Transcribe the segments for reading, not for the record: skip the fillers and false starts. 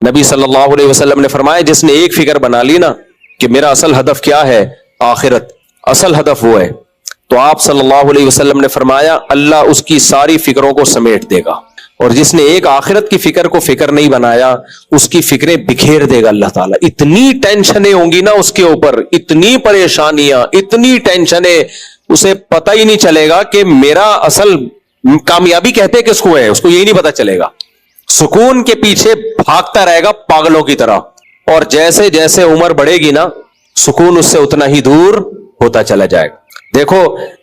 نبی صلی اللہ علیہ وسلم نے فرمایا جس نے ایک فکر بنا لی نا کہ میرا اصل ہدف کیا ہے، آخرت، اصل ہدف وہ ہے، تو آپ صلی اللہ علیہ وسلم نے فرمایا اللہ اس کی ساری فکروں کو سمیٹ دے گا، اور جس نے ایک آخرت کی فکر کو فکر نہیں بنایا اس کی فکریں بکھیر دے گا اللہ تعالیٰ۔ اتنی ٹینشنیں ہوں گی نا اس کے اوپر، اتنی پریشانیاں، اتنی ٹینشنیں، اسے پتہ ہی نہیں چلے گا کہ میرا اصل کامیابی کہتے کس کو ہے، اس کو یہی نہیں پتہ چلے گا۔ سکون کے پیچھے بھاگتا رہے گا پاگلوں کی طرح، اور جیسے جیسے عمر بڑھے گی نا سکون اس سے اتنا ہی دور ہوتا چلا جائے گا۔ دیکھو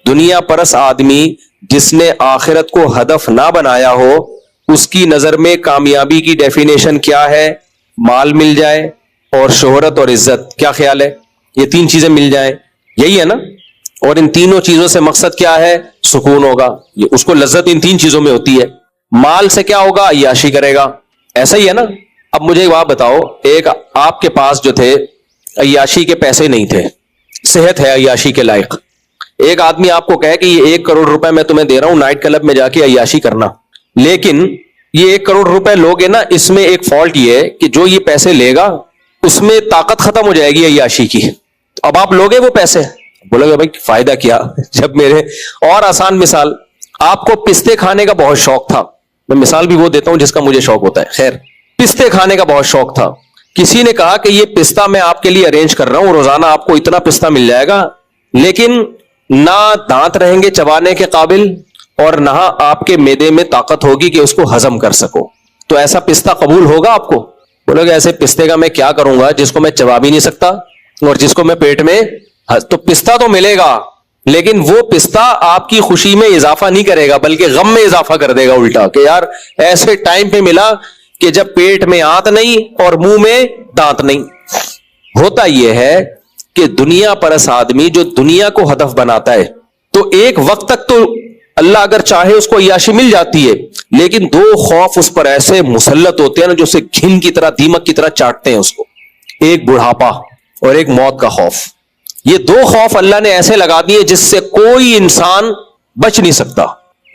دنیا پرس آدمی جس نے آخرت کو ہدف نہ بنایا ہو، اس کی نظر میں کامیابی کی ڈیفینیشن کیا ہے؟ مال مل جائے اور شہرت اور عزت۔ کیا خیال ہے؟ یہ تین چیزیں مل جائیں، یہی ہے نا؟ اور ان تینوں چیزوں سے مقصد کیا ہے؟ سکون ہوگا، اس کو لذت ان تین چیزوں میں ہوتی ہے۔ مال سے کیا ہوگا؟ عیاشی کرے گا، ایسا ہی ہے نا؟ اب مجھے ایک بات بتاؤ، ایک آپ کے پاس جو تھے عیاشی کے پیسے نہیں تھے، صحت ہے عیاشی کے لائق، ایک آدمی آپ کو کہے کہ یہ 1 کروڑ روپے میں تمہیں دے رہا ہوں نائٹ کلب میں جا کے عیاشی کرنا، لیکن یہ 1 کروڑ روپے لوگے نا، اس میں ایک فالٹ یہ ہے کہ جو یہ پیسے لے گا اس میں طاقت ختم ہو جائے گی عیاشی کی، اب آپ لوگے وہ پیسے؟ بولو گے بھائی فائدہ کیا جب میرے۔ اور آسان مثال، آپ کو پستے کھانے کا بہت شوق تھا، میں مثال بھی وہ دیتا ہوں جس کا مجھے شوق ہوتا ہے، خیر پستے کھانے کا بہت شوق تھا، کسی نے کہا کہ یہ پستہ میں آپ کے لیے ارینج کر رہا ہوں، روزانہ آپ کو اتنا پستہ مل جائے گا، لیکن نہ دانت رہیں گے چبانے کے قابل اور نہ آپ کے معدے میں طاقت ہوگی کہ اس کو ہضم کر سکو، تو ایسا پستہ قبول ہوگا آپ کو؟ بولو گے ایسے پستے کا میں کیا کروں گا جس کو میں چبا بھی نہیں سکتا اور جس کو میں پیٹ میں، تو پستہ تو ملے گا لیکن وہ پستہ آپ کی خوشی میں اضافہ نہیں کرے گا بلکہ غم میں اضافہ کر دے گا الٹا، کہ یار ایسے ٹائم پہ ملا کہ جب پیٹ میں آنت نہیں اور منہ میں دانت نہیں۔ ہوتا یہ ہے کہ دنیا پرس آدمی جو دنیا کو ہدف بناتا ہے تو ایک وقت تک تو اللہ اگر چاہے اس کو عیاشی مل جاتی ہے، لیکن 2 خوف اس پر ایسے مسلط ہوتے ہیں نا جو اسے گھن کی طرح، دیمک کی طرح چاٹتے ہیں اس کو، ایک بڑھاپا اور ایک موت کا خوف۔ یہ 2 خوف اللہ نے ایسے لگا دیے جس سے کوئی انسان بچ نہیں سکتا۔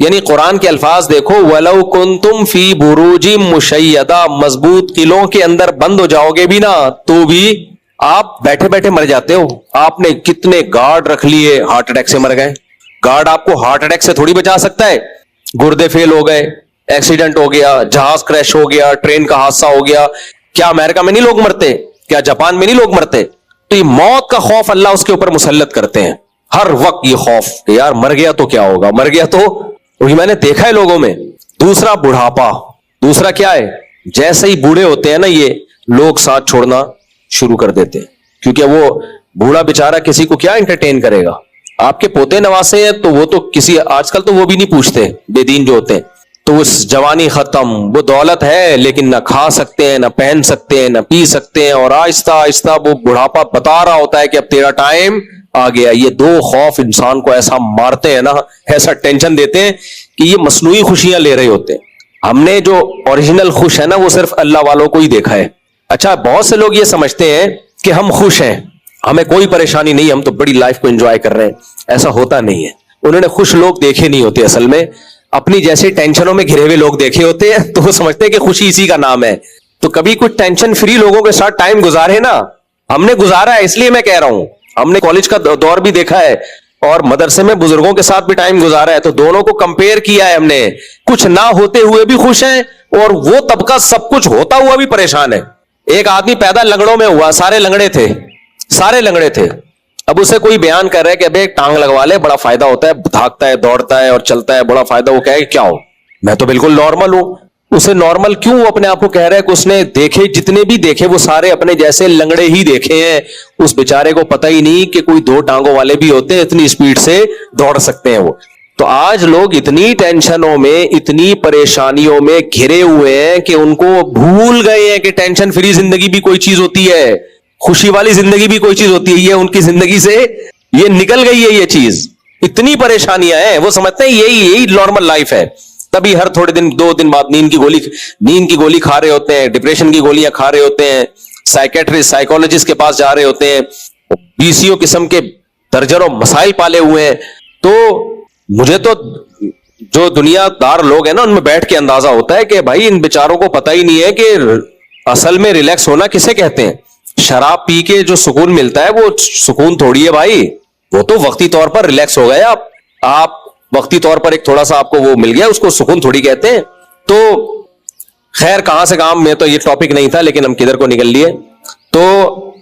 یعنی قرآن کے الفاظ دیکھو، وَلَوْ كُنْتُمْ فِي بُرُوجٍ مُشَيَّدَةٍ، مضبوط قلعوں کے اندر بند ہو جاؤ گے بھی نا تو بھی آپ بیٹھے بیٹھے مر جاتے ہو۔ آپ نے کتنے گارڈ رکھ لیے، ہارٹ اٹیک سے مر گئے۔ گارڈ آپ کو ہارٹ اٹیک سے تھوڑی بچا سکتا ہے، گردے فیل ہو گئے، ایکسیڈنٹ ہو گیا، جہاز کریش ہو گیا، ٹرین کا حادثہ ہو گیا، کیا امریکہ میں نہیں لوگ مرتے؟ کیا جاپان میں نہیں لوگ مرتے؟ تو یہ موت کا خوف اللہ اس کے اوپر مسلط کرتے ہیں ہر وقت، یہ خوف کہ یار مر گیا تو کیا ہوگا، مر گیا تو، کیونکہ میں نے دیکھا ہے لوگوں میں۔ دوسرا بڑھاپا، دوسرا کیا ہے؟ جیسے ہی بوڑھے ہوتے ہیں نا یہ لوگ ساتھ چھوڑنا شروع کر دیتے ہیں، کیونکہ وہ بوڑھا بیچارہ کسی کو کیا انٹرٹین کرے گا؟ آپ کے پوتے نواسے ہیں تو وہ تو کسی، آج کل تو وہ بھی نہیں پوچھتے، بے دین جو ہوتے ہیں، تو وہ جوانی ختم، وہ دولت ہے لیکن نہ کھا سکتے ہیں، نہ پہن سکتے ہیں، نہ پی سکتے ہیں، اور آہستہ آہستہ وہ بڑھاپا بتا رہا ہوتا ہے کہ اب تیرا ٹائم آ گیا۔ یہ 2 خوف انسان کو ایسا مارتے ہیں نا، ایسا ٹینشن دیتے ہیں کہ یہ مصنوعی خوشیاں لے رہے ہوتے ہیں۔ ہم نے جو اوریجنل خوش ہے نا وہ صرف اللہ والوں کو ہی دیکھا ہے۔ اچھا بہت سے لوگ یہ سمجھتے ہیں کہ ہم خوش ہیں، ہمیں کوئی پریشانی نہیں، ہم تو بڑی لائف کو انجوائے کر رہے ہیں، ایسا ہوتا نہیں ہے۔ انہوں نے خوش لوگ دیکھے نہیں ہوتے، اصل میں اپنی جیسے ٹینشنوں میں گھرے ہوئے لوگ دیکھے ہوتے ہیں تو وہ سمجھتے ہیں کہ خوشی اسی کا نام ہے۔ تو کبھی کچھ ٹینشن فری لوگوں کے ساتھ ٹائم گزارے نا، ہم نے گزارا ہے اس لیے میں کہہ رہا ہوں، ہم نے کالج کا دور بھی دیکھا ہے اور مدرسے میں بزرگوں کے ساتھ بھی ٹائم گزارا ہے، تو دونوں کو کمپیئر کیا ہے ہم نے، کچھ نہ ہوتے ہوئے بھی خوش ہیں اور وہ طبقہ سب کچھ ہوتا ہوا بھی پریشان ہے۔ ایک آدمی پیدا لنگڑوں میں ہوا، سارے لنگڑے تھے، سارے لنگڑے تھے، اب اسے کوئی بیان کر رہا ہے کہ ابے ٹانگ لگوا لے، بڑا فائدہ ہوتا ہے، بھاگتا ہے، دوڑتا ہے اور چلتا ہے، بڑا فائدہ۔ وہ کہے کہ کیا ہو، میں تو بالکل نارمل ہوں۔ اسے نارمل کیوں اپنے آپ کو کہہ رہا ہے کہ اس نے دیکھے، جتنے بھی دیکھے وہ سارے اپنے جیسے لنگڑے ہی دیکھے ہیں، اس بیچارے کو پتہ ہی نہیں کہ کوئی 2 ٹانگوں والے بھی ہوتے ہیں، اتنی اسپیڈ سے دوڑ سکتے ہیں وہ۔ تو آج لوگ اتنی ٹینشنوں میں، اتنی پریشانیوں میں گھرے ہوئے ہیں کہ ان کو بھول گئے ہیں کہ ٹینشن فری زندگی بھی کوئی چیز ہوتی ہے، خوشی والی زندگی بھی کوئی چیز ہوتی ہے۔ یہ ان کی زندگی سے یہ نکل گئی ہے یہ چیز، اتنی پریشانیاں ہیں، وہ سمجھتے ہیں یہی نارمل لائف ہے۔ تبھی ہر تھوڑے دن 2 دن بعد نیند کی گولی کھا رہے ہوتے ہیں، ڈپریشن کی گولیاں کھا رہے ہوتے ہیں، سائیکیٹرسٹ سائیکولوجسٹ کے پاس جا رہے ہوتے ہیں، 20 قسم کے درجنوں مسائل پالے ہوئے ہیں۔ تو مجھے تو جو دنیا دار لوگ ہیں نا ان میں بیٹھ کے اندازہ ہوتا ہے کہ بھائی ان بیچاروں کو پتہ ہی نہیں ہے کہ اصل میں ریلیکس ہونا کسے کہتے ہیں؟ شراب پی کے جو سکون ملتا ہے وہ سکون تھوڑی ہے بھائی، وہ تو وقتی طور پر ریلیکس ہو گئے آپ وقتی طور پر ایک تھوڑا سا آپ کو وہ مل گیا، اس کو سکون تھوڑی کہتے ہیں۔ تو خیر کہاں سے کام میں تو یہ ٹاپک نہیں تھا، لیکن ہم کدھر کو نکل لیے۔ تو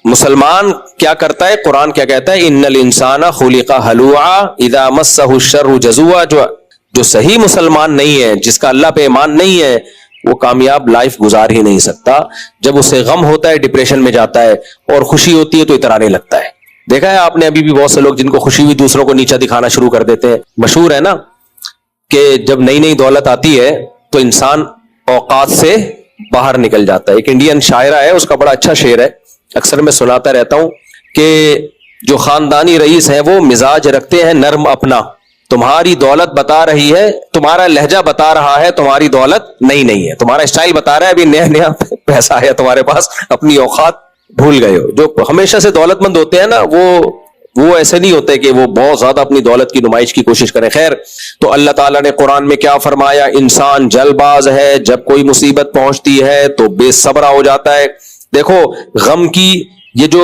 مسلمان کیا کرتا ہے؟ قرآن کیا کہتا ہے؟ ان الانسان خلق ہلوعا اذا مسہ الشر جزوعا۔ جو صحیح مسلمان نہیں ہے، جس کا اللہ پہ ایمان نہیں ہے، وہ کامیاب لائف گزار ہی نہیں سکتا۔ جب اسے غم ہوتا ہے ڈپریشن میں جاتا ہے، اور خوشی ہوتی ہے تو اترانے لگتا ہے۔ دیکھا ہے آپ نے ابھی بھی بہت سے لوگ جن کو خوشی ہوئی دوسروں کو نیچا دکھانا شروع کر دیتے ہیں۔ مشہور ہے نا کہ جب نئی نئی دولت آتی ہے تو انسان اوقات سے باہر نکل جاتا ہے۔ ایک انڈین شاعرہ ہے، اس کا بڑا اچھا شعر ہے، اکثر میں سناتا رہتا ہوں کہ جو خاندانی رئیس ہیں وہ مزاج رکھتے ہیں نرم اپنا، تمہاری دولت بتا رہی ہے، تمہارا لہجہ بتا رہا ہے تمہاری دولت نہیں ہے، تمہارا اسٹائل بتا رہا ہے ابھی نیا پیسہ آیا تمہارے پاس، اپنی اوقات بھول گئے ہو۔ جو ہمیشہ سے دولت مند ہوتے ہیں نا وہ ایسے نہیں ہوتے کہ وہ بہت زیادہ اپنی دولت کی نمائش کی کوشش کریں۔ خیر، تو اللہ تعالیٰ نے قرآن میں کیا فرمایا؟ انسان جلد باز ہے، جب کوئی مصیبت پہنچتی ہے تو بے صبرا ہو جاتا ہے۔ دیکھو غم کی یہ جو،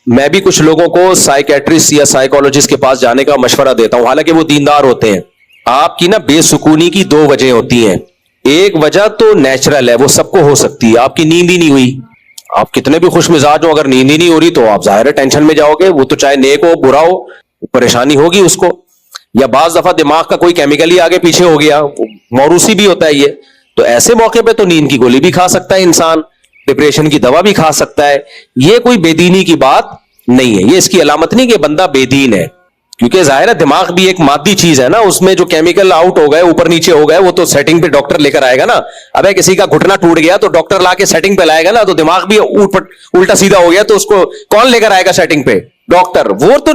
میں بھی کچھ لوگوں کو سائیکیٹرسٹ یا سائیکولوجسٹ کے پاس جانے کا مشورہ دیتا ہوں، حالانکہ وہ دیندار ہوتے ہیں۔ آپ کی نا بے سکونی کی دو وجہ ہوتی ہیں۔ ایک وجہ تو نیچرل ہے، وہ سب کو ہو سکتی ہے، آپ کی نیند ہی نہیں ہوئی، آپ کتنے بھی خوش مزاج ہو، اگر نیند ہی نہیں ہو رہی تو آپ ظاہر ہے ٹینشن میں جاؤ گے، وہ تو چاہے نیک ہو برا ہو پریشانی ہوگی اس کو۔ یا بعض دفعہ دماغ کا کوئی کیمیکل ہی آگے پیچھے ہو گیا، موروثی بھی ہوتا ہے یہ، تو ایسے موقع پہ تو نیند کی گولی بھی کھا سکتا ہے انسان، ڈپریشن کی دوا بھی کھا سکتا ہے۔ یہ کوئی بے دینی کی بات نہیں ہے، یہ اس کی علامت نہیں کہ بندہ بے دین ہے، کیونکہ ظاہر ہے دماغ بھی ایک مادی چیز ہے نا، اس میں جو کیمیکل آؤٹ ہو گئے اوپر نیچے ہو گئے وہ تو سیٹنگ پہ ڈاکٹر لے کر آئے گا نا۔ ابے کسی کا گھٹنا ٹوٹ گیا تو ڈاکٹر لا کے سیٹنگ پہ لائے گا نا، تو دماغ بھی الٹا سیدھا ہو گیا تو اس کو کون لے کر آئے گا سیٹنگ پہ؟ ڈاکٹر۔ وہ تو